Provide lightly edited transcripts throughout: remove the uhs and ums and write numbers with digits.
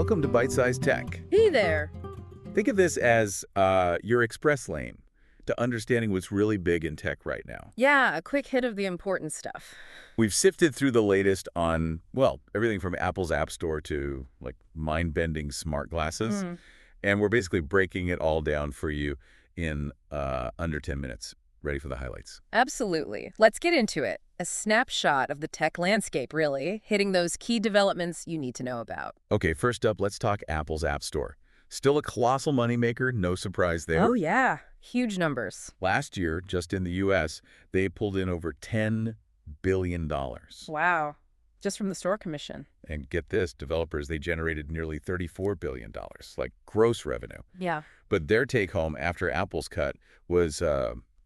Welcome to Byte-Sized Tech. Hey there. Think of this as your express lane to understanding what's really big in tech right now. Yeah, a quick hit of the important stuff. We've sifted through the latest on, well, everything from Apple's App Store to, like, mind-bending smart glasses. And we're basically breaking it all down for you in under 10 minutes. Ready for the highlights? Absolutely. Let's get into it. A snapshot of the tech landscape, really, hitting those key developments you need to know about. Okay, first up, let's talk Apple's App Store. Still a colossal moneymaker, no surprise there. Oh, yeah. Huge numbers. Last year, just in the U.S., they pulled in over $10 billion. Wow. Just from the store commission. And get this, developers, they generated nearly $34 billion, like gross revenue. Yeah. But their take-home after Apple's cut was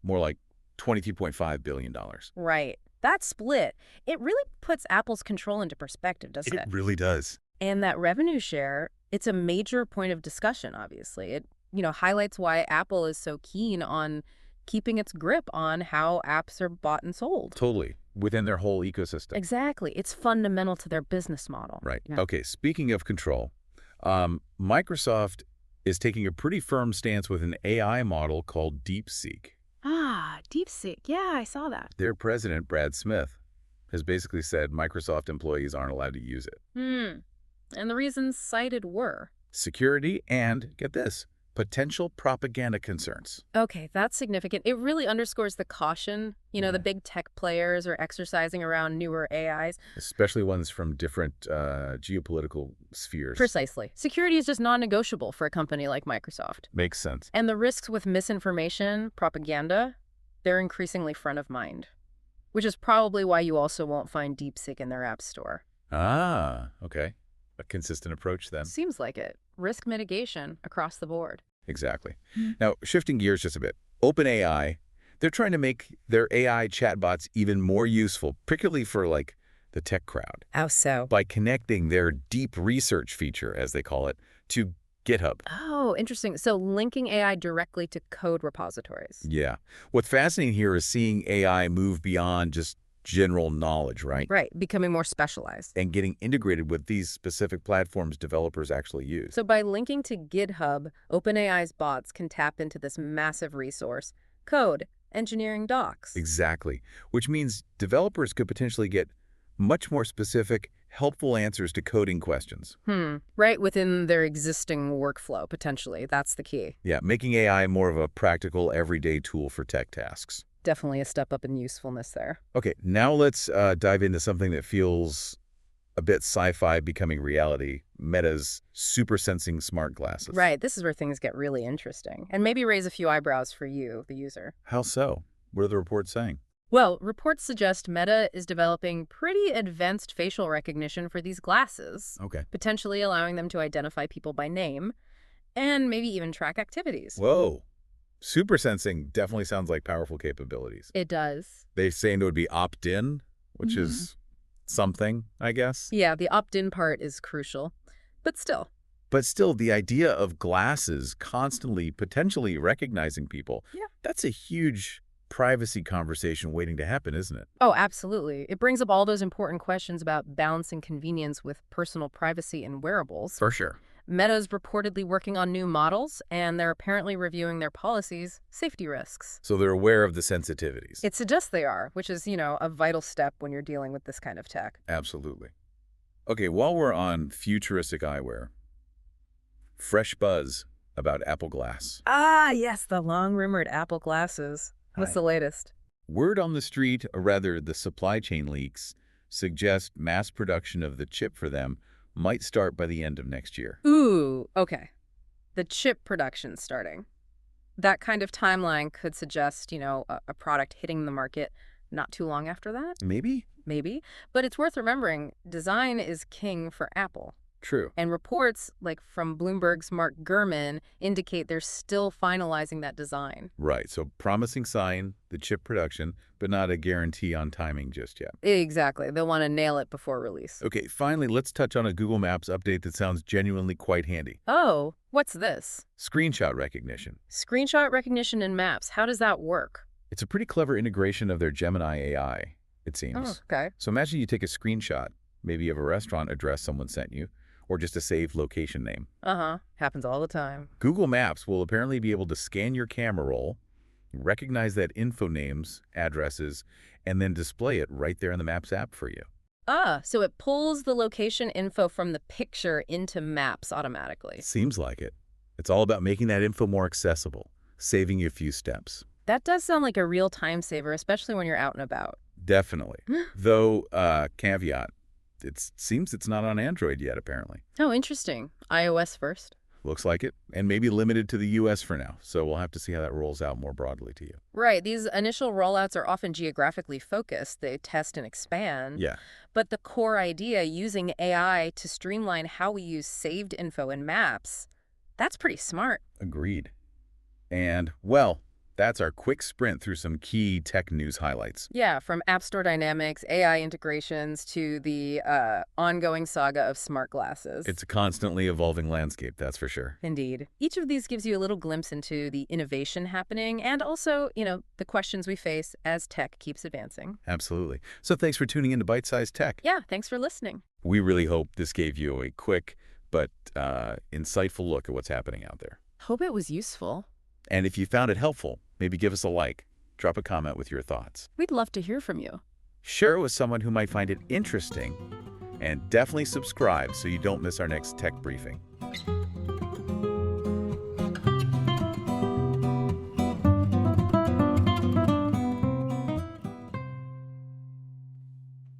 more like $22.5 billion. Right. That split, it really puts Apple's control into perspective, doesn't it? It really does. And that revenue share, it's a major point of discussion, obviously. It, highlights why Apple is so keen on keeping its grip on how apps are bought and sold. Totally. Within their whole ecosystem. Exactly. It's fundamental to their business model. Right. Yeah. Okay, speaking of control, Microsoft is taking a pretty firm stance with an AI model called DeepSeek. Ah, DeepSeek. Yeah, I saw that. Their president, Brad Smith, has basically said Microsoft employees aren't allowed to use it. And the reasons cited were? Security and, get this, potential propaganda concerns. Okay, that's significant. It really underscores the caution, the big tech players are exercising around newer AIs. Especially ones from different geopolitical spheres. Precisely. Security is just non-negotiable for a company like Microsoft. Makes sense. And the risks with misinformation, propaganda, they're increasingly front of mind, which is probably why you also won't find DeepSeek in their app store. Ah, okay. A consistent approach then. Seems like it. Risk mitigation across the board. Exactly. Now, shifting gears just a bit. OpenAI, they're trying to make their AI chatbots even more useful, particularly for, like, the tech crowd. How so? By connecting their deep research feature, as they call it, to GitHub. Oh, interesting. So linking AI directly to code repositories. Yeah. What's fascinating here is seeing AI move beyond just general knowledge, right? Right, becoming more specialized. And getting integrated with these specific platforms developers actually use. So by linking to GitHub, OpenAI's bots can tap into this massive resource, code, engineering docs. Exactly. Which means developers could potentially get much more specific, helpful answers to coding questions. Right within their existing workflow, potentially. That's the key. Yeah, making AI more of a practical, everyday tool for tech tasks. Definitely a step up in usefulness there. Okay, now let's dive into something that feels a bit sci-fi becoming reality, Meta's super sensing smart glasses. Right, this is where things get really interesting. And maybe raise a few eyebrows for you, the user. How so? What are the reports saying? Well, reports suggest Meta is developing pretty advanced facial recognition for these glasses. Okay. Potentially allowing them to identify people by name and maybe even track activities. Whoa. Super sensing definitely sounds like powerful capabilities. It does. They're saying it would be opt-in, which is something, I guess. Yeah, the opt-in part is crucial, but still. But still, the idea of glasses constantly, potentially recognizing people, that's a huge privacy conversation waiting to happen, isn't it? Oh, absolutely. It brings up all those important questions about balancing convenience with personal privacy in wearables. For sure. Meta's reportedly working on new models, and they're apparently reviewing their policies' safety risks. So they're aware of the sensitivities. It suggests they are, which is, a vital step when you're dealing with this kind of tech. Absolutely. Okay, while we're on futuristic eyewear, fresh buzz about Apple Glass. Ah, yes, the long-rumored Apple glasses. What's the latest? Word on the street, or rather the supply chain leaks, suggest mass production of the chip for them might start by the end of next year. Ooh, okay. The chip production starting. That kind of timeline could suggest, a product hitting the market not too long after that. Maybe? Maybe. But it's worth remembering, design is king for Apple. True. And reports, like from Bloomberg's Mark Gurman, indicate they're still finalizing that design. Right. So promising sign, the chip production, but not a guarantee on timing just yet. Exactly. They'll want to nail it before release. Okay, finally, let's touch on a Google Maps update that sounds genuinely quite handy. Oh, what's this? Screenshot recognition. Screenshot recognition in Maps. How does that work? It's a pretty clever integration of their Gemini AI, it seems. Oh, okay. So imagine you take a screenshot, maybe of a restaurant address someone sent you, or just a saved location name. Uh-huh. Happens all the time. Google Maps will apparently be able to scan your camera roll, recognize that info names, addresses, and then display it right there in the Maps app for you. Ah, so it pulls the location info from the picture into Maps automatically. Seems like it. It's all about making that info more accessible, saving you a few steps. That does sound like a real time saver, especially when you're out and about. Definitely. Though, caveat, it seems it's not on Android yet, apparently. Oh, interesting. iOS first. Looks like it, and maybe limited to the U.S. for now, so we'll have to see how that rolls out more broadly to you. Right. These initial rollouts are often geographically focused. They test and expand. Yeah, But the core idea, using AI to streamline how we use saved info in Maps, that's pretty smart. agreed. And, well, that's our quick sprint through some key tech news highlights. Yeah, from App Store dynamics, AI integrations, to the ongoing saga of smart glasses. It's a constantly evolving landscape, that's for sure. Indeed. Each of these gives you a little glimpse into the innovation happening and also, the questions we face as tech keeps advancing. Absolutely. So thanks for tuning in to Byte-Sized Tech. Yeah, thanks for listening. We really hope this gave you a quick but insightful look at what's happening out there. Hope it was useful. And if you found it helpful, maybe give us a like, drop a comment with your thoughts. We'd love to hear from you. Share it with someone who might find it interesting, and definitely subscribe so you don't miss our next tech briefing.